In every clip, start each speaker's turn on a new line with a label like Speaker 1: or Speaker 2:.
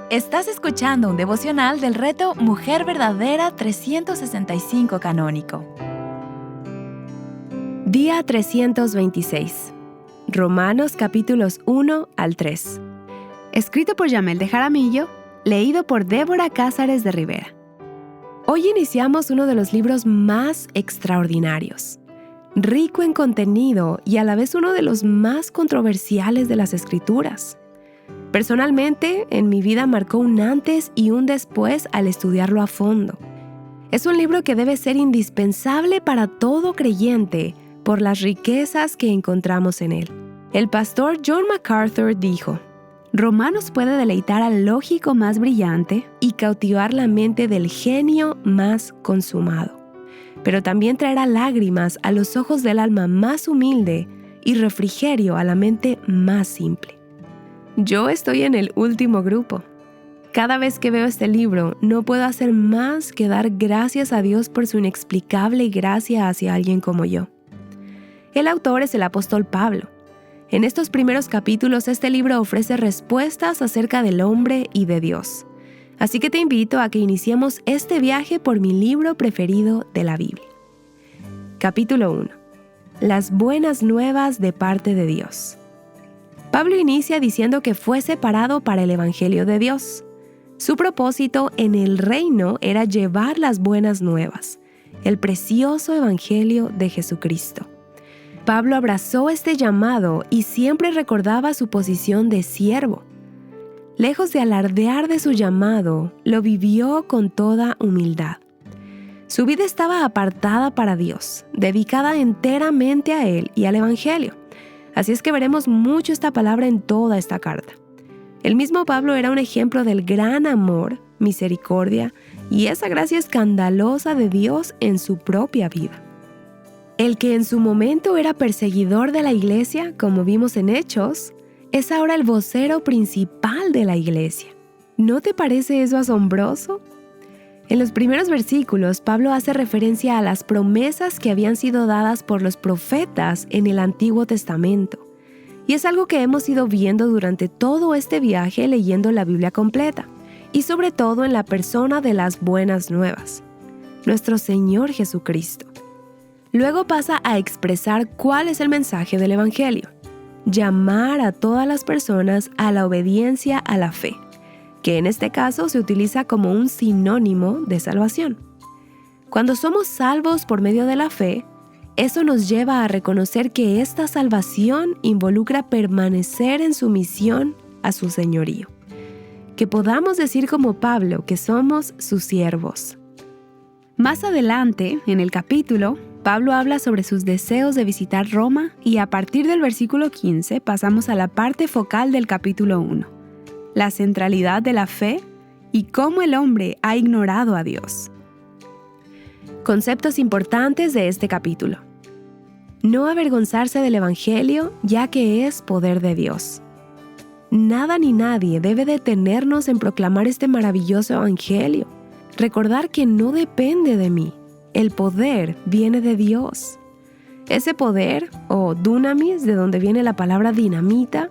Speaker 1: Estás escuchando un devocional del reto Mujer Verdadera 365 Canónico.
Speaker 2: Día 326. Romanos capítulos 1 al 3. Escrito por Yamel de Jaramillo, leído por Débora Cázares de Rivera. Hoy iniciamos uno de los libros más extraordinarios, rico en contenido y a la vez uno de los más controversiales de las Escrituras. Personalmente, en mi vida marcó un antes y un después al estudiarlo a fondo. Es un libro que debe ser indispensable para todo creyente por las riquezas que encontramos en él. El pastor John MacArthur dijo: Romanos puede deleitar al lógico más brillante y cautivar la mente del genio más consumado, pero también traerá lágrimas a los ojos del alma más humilde y refrigerio a la mente más simple. Yo estoy en el último grupo. Cada vez que veo este libro, no puedo hacer más que dar gracias a Dios por su inexplicable gracia hacia alguien como yo. El autor es el apóstol Pablo. En estos primeros capítulos, este libro ofrece respuestas acerca del hombre y de Dios. Así que te invito a que iniciemos este viaje por mi libro preferido de la Biblia. Capítulo 1. Las buenas nuevas de parte de Dios. Pablo inicia diciendo que fue separado para el Evangelio de Dios. Su propósito en el reino era llevar las buenas nuevas, el precioso Evangelio de Jesucristo. Pablo abrazó este llamado y siempre recordaba su posición de siervo. Lejos de alardear de su llamado, lo vivió con toda humildad. Su vida estaba apartada para Dios, dedicada enteramente a Él y al Evangelio. Así es que veremos mucho esta palabra en toda esta carta. El mismo Pablo era un ejemplo del gran amor, misericordia y esa gracia escandalosa de Dios en su propia vida. El que en su momento era perseguidor de la iglesia, como vimos en Hechos, es ahora el vocero principal de la iglesia. ¿No te parece eso asombroso? En los primeros versículos, Pablo hace referencia a las promesas que habían sido dadas por los profetas en el Antiguo Testamento. Y es algo que hemos ido viendo durante todo este viaje leyendo la Biblia completa, y sobre todo en la persona de las buenas nuevas, nuestro Señor Jesucristo. Luego pasa a expresar cuál es el mensaje del Evangelio: llamar a todas las personas a la obediencia a la fe, que en este caso se utiliza como un sinónimo de salvación. Cuando somos salvos por medio de la fe, eso nos lleva a reconocer que esta salvación involucra permanecer en sumisión a su señorío. Que podamos decir como Pablo que somos sus siervos. Más adelante, en el capítulo, Pablo habla sobre sus deseos de visitar Roma y a partir del versículo 15 pasamos a la parte focal del capítulo 1. La centralidad de la fe y cómo el hombre ha ignorado a Dios. Conceptos importantes de este capítulo. No avergonzarse del Evangelio, ya que es poder de Dios. Nada ni nadie debe detenernos en proclamar este maravilloso Evangelio. Recordar que no depende de mí. El poder viene de Dios. Ese poder, o dunamis, de donde viene la palabra dinamita,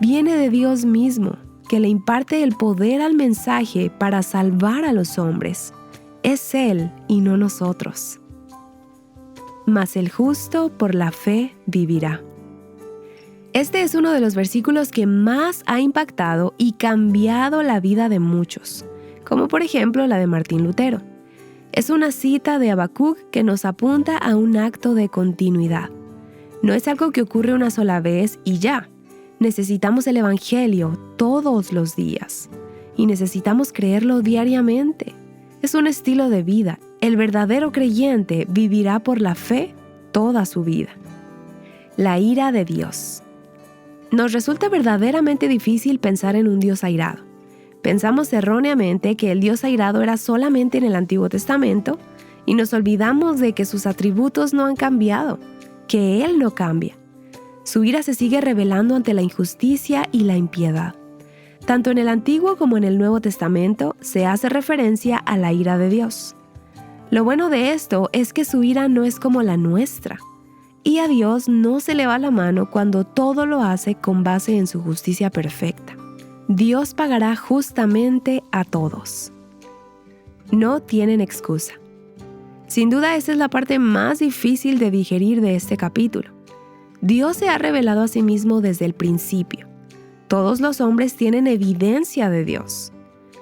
Speaker 2: viene de Dios mismo, que le imparte el poder al mensaje para salvar a los hombres. Es Él y no nosotros. Mas el justo por la fe vivirá. Este es uno de los versículos que más ha impactado y cambiado la vida de muchos, como por ejemplo la de Martín Lutero. Es una cita de Habacuc que nos apunta a un acto de continuidad. No es algo que ocurre una sola vez y ya. Necesitamos el Evangelio todos los días y necesitamos creerlo diariamente. Es un estilo de vida. El verdadero creyente vivirá por la fe toda su vida. La ira de Dios. Nos resulta verdaderamente difícil pensar en un Dios airado. Pensamos erróneamente que el Dios airado era solamente en el Antiguo Testamento y nos olvidamos de que sus atributos no han cambiado, que Él no cambia. Su ira se sigue revelando ante la injusticia y la impiedad. Tanto en el Antiguo como en el Nuevo Testamento se hace referencia a la ira de Dios. Lo bueno de esto es que su ira no es como la nuestra, y a Dios no se le va la mano cuando todo lo hace con base en su justicia perfecta. Dios pagará justamente a todos. No tienen excusa. Sin duda, esta es la parte más difícil de digerir de este capítulo. Dios se ha revelado a sí mismo desde el principio. Todos los hombres tienen evidencia de Dios.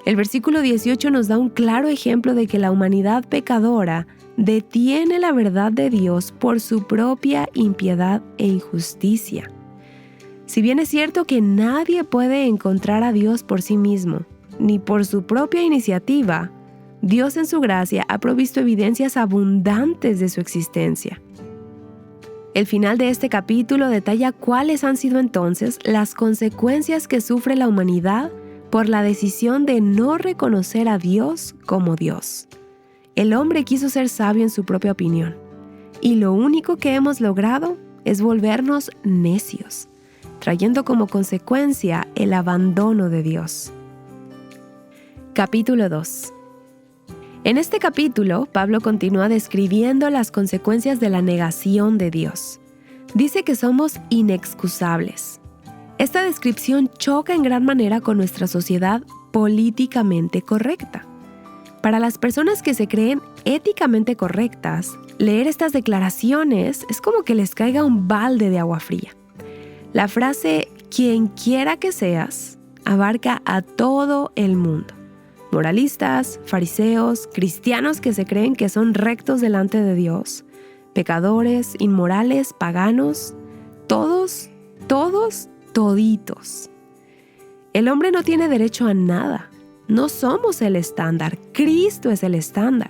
Speaker 2: El versículo 18 nos da un claro ejemplo de que la humanidad pecadora detiene la verdad de Dios por su propia impiedad e injusticia. Si bien es cierto que nadie puede encontrar a Dios por sí mismo, ni por su propia iniciativa, Dios en su gracia ha provisto evidencias abundantes de su existencia. El final de este capítulo detalla cuáles han sido entonces las consecuencias que sufre la humanidad por la decisión de no reconocer a Dios como Dios. El hombre quiso ser sabio en su propia opinión, y lo único que hemos logrado es volvernos necios, trayendo como consecuencia el abandono de Dios. Capítulo 2. En este capítulo, Pablo continúa describiendo las consecuencias de la negación de Dios. Dice que somos inexcusables. Esta descripción choca en gran manera con nuestra sociedad políticamente correcta. Para las personas que se creen éticamente correctas, leer estas declaraciones es como que les caiga un balde de agua fría. La frase "quien quiera que seas" abarca a todo el mundo. Moralistas, fariseos, cristianos que se creen que son rectos delante de Dios, pecadores, inmorales, paganos, toditos. El hombre no tiene derecho a nada. No somos el estándar, Cristo es el estándar.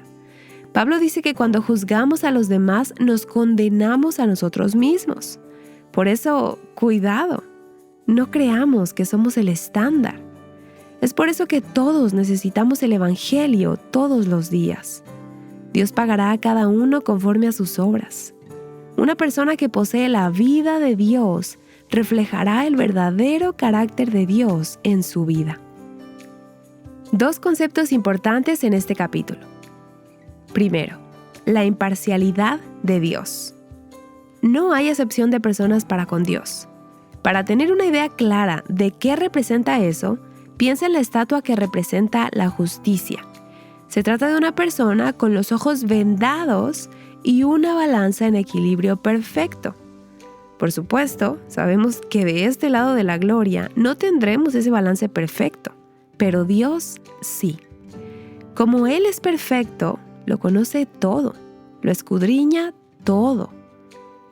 Speaker 2: Pablo dice que cuando juzgamos a los demás nos condenamos a nosotros mismos. Por eso, cuidado, no creamos que somos el estándar. Es por eso que todos necesitamos el Evangelio todos los días. Dios pagará a cada uno conforme a sus obras. Una persona que posee la vida de Dios reflejará el verdadero carácter de Dios en su vida. Dos conceptos importantes en este capítulo. Primero, la imparcialidad de Dios. No hay acepción de personas para con Dios. Para tener una idea clara de qué representa eso, piensa en la estatua que representa la justicia. Se trata de una persona con los ojos vendados y una balanza en equilibrio perfecto. Por supuesto, sabemos que de este lado de la gloria no tendremos ese balance perfecto, pero Dios sí. Como Él es perfecto, lo conoce todo, lo escudriña todo.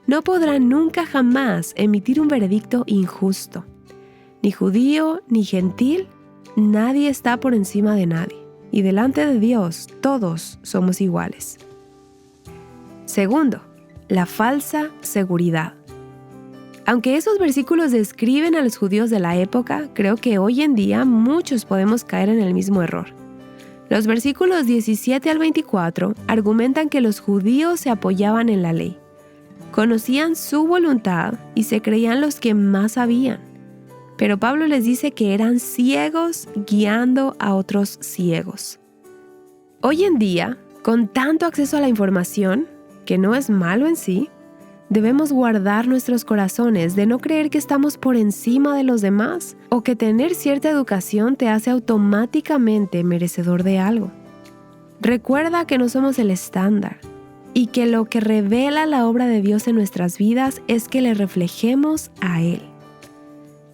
Speaker 2: No podrá nunca jamás emitir un veredicto injusto. Ni judío ni gentil, nadie está por encima de nadie. Y delante de Dios, todos somos iguales. Segundo, la falsa seguridad. Aunque esos versículos describen a los judíos de la época, creo que hoy en día muchos podemos caer en el mismo error. Los versículos 17 al 24 argumentan que los judíos se apoyaban en la ley. Conocían su voluntad y se creían los que más sabían. Pero Pablo les dice que eran ciegos guiando a otros ciegos. Hoy en día, con tanto acceso a la información, que no es malo en sí, debemos guardar nuestros corazones de no creer que estamos por encima de los demás o que tener cierta educación te hace automáticamente merecedor de algo. Recuerda que no somos el estándar y que lo que revela la obra de Dios en nuestras vidas es que le reflejemos a Él.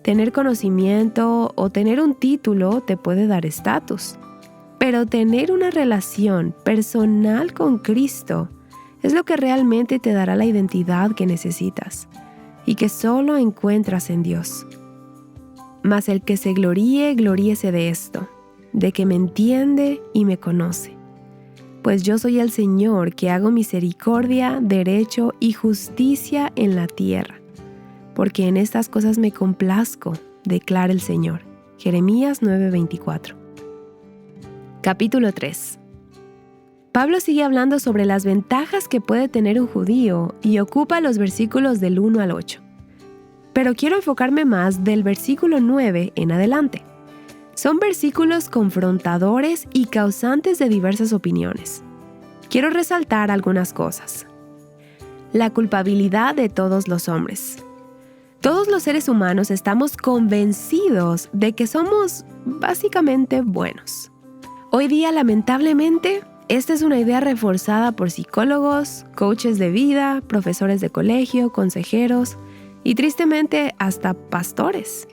Speaker 2: Tener conocimiento o tener un título te puede dar estatus, pero tener una relación personal con Cristo es lo que realmente te dará la identidad que necesitas y que solo encuentras en Dios. Mas el que se gloríe, gloríese de esto, de que me entiende y me conoce. Pues yo soy el Señor que hago misericordia, derecho y justicia en la tierra. Porque en estas cosas me complazco, declara el Señor. Jeremías 9:24. Capítulo 3. Pablo sigue hablando sobre las ventajas que puede tener un judío y ocupa los versículos del 1 al 8. Pero quiero enfocarme más del versículo 9 en adelante. Son versículos confrontadores y causantes de diversas opiniones. Quiero resaltar algunas cosas. La culpabilidad de todos los hombres. Todos los seres humanos estamos convencidos de que somos básicamente buenos. Hoy día, lamentablemente, esta es una idea reforzada por psicólogos, coaches de vida, profesores de colegio, consejeros y tristemente hasta pastores.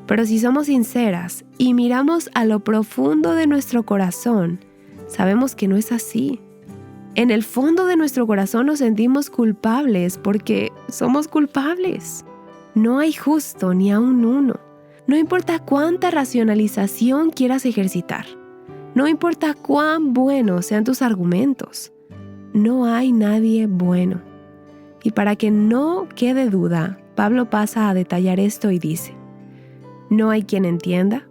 Speaker 2: Pero si somos sinceras y miramos a lo profundo de nuestro corazón, sabemos que no es así. En el fondo de nuestro corazón nos sentimos culpables porque somos culpables. No hay justo ni aun uno. No importa cuánta racionalización quieras ejercitar. No importa cuán buenos sean tus argumentos. No hay nadie bueno. Y para que no quede duda, Pablo pasa a detallar esto y dice: no hay quien entienda,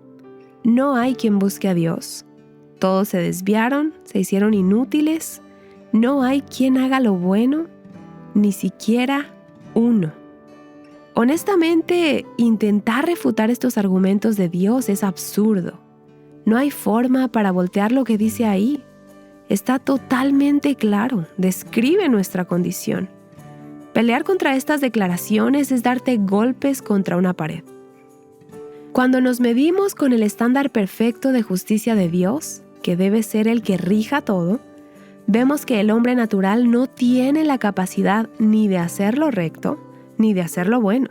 Speaker 2: no hay quien busque a Dios. Todos se desviaron, se hicieron inútiles. No hay quien haga lo bueno, ni siquiera uno. Honestamente, intentar refutar estos argumentos de Dios es absurdo. No hay forma para voltear lo que dice ahí. Está totalmente claro, describe nuestra condición. Pelear contra estas declaraciones es darte golpes contra una pared. Cuando nos medimos con el estándar perfecto de justicia de Dios, que debe ser el que rija todo, vemos que el hombre natural no tiene la capacidad ni de hacer lo recto, ni de hacer lo bueno.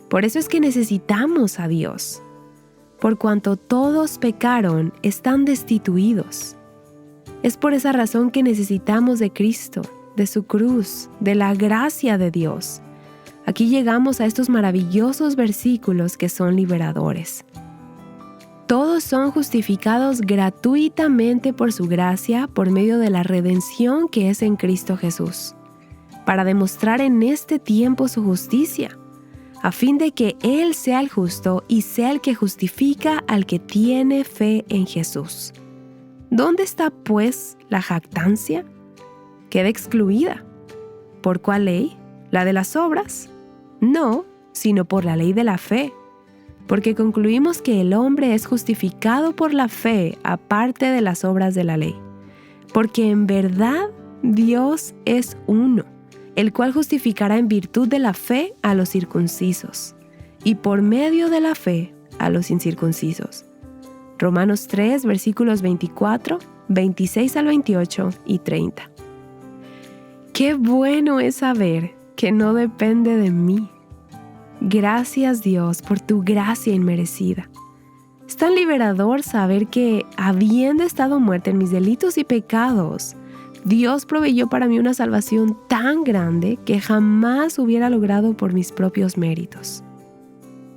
Speaker 2: Por eso es que necesitamos a Dios. Por cuanto todos pecaron, están destituidos. Es por esa razón que necesitamos de Cristo, de su cruz, de la gracia de Dios. Aquí llegamos a estos maravillosos versículos que son liberadores. Todos son justificados gratuitamente por su gracia por medio de la redención que es en Cristo Jesús, para demostrar en este tiempo su justicia, a fin de que Él sea el justo y sea el que justifica al que tiene fe en Jesús. ¿Dónde está, pues, la jactancia? Queda excluida. ¿Por cuál ley? ¿La de las obras? No, sino por la ley de la fe. Porque concluimos que el hombre es justificado por la fe aparte de las obras de la ley. Porque en verdad Dios es uno, el cual justificará en virtud de la fe a los circuncisos, y por medio de la fe a los incircuncisos. Romanos 3, versículos 24, 26 al 28 y 30. Qué bueno es saber que no depende de mí. Gracias, Dios, por tu gracia inmerecida. Es tan liberador saber que, habiendo estado muerta en mis delitos y pecados, Dios proveyó para mí una salvación tan grande que jamás hubiera logrado por mis propios méritos.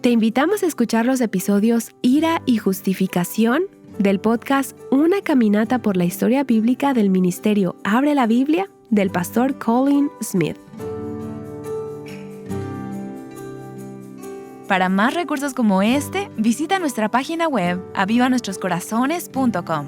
Speaker 2: Te invitamos a escuchar los episodios Ira y Justificación del podcast Una caminata por la historia bíblica del ministerio Abre la Biblia del pastor Colin Smith.
Speaker 1: Para más recursos como este, visita nuestra página web avivanuestroscorazones.com.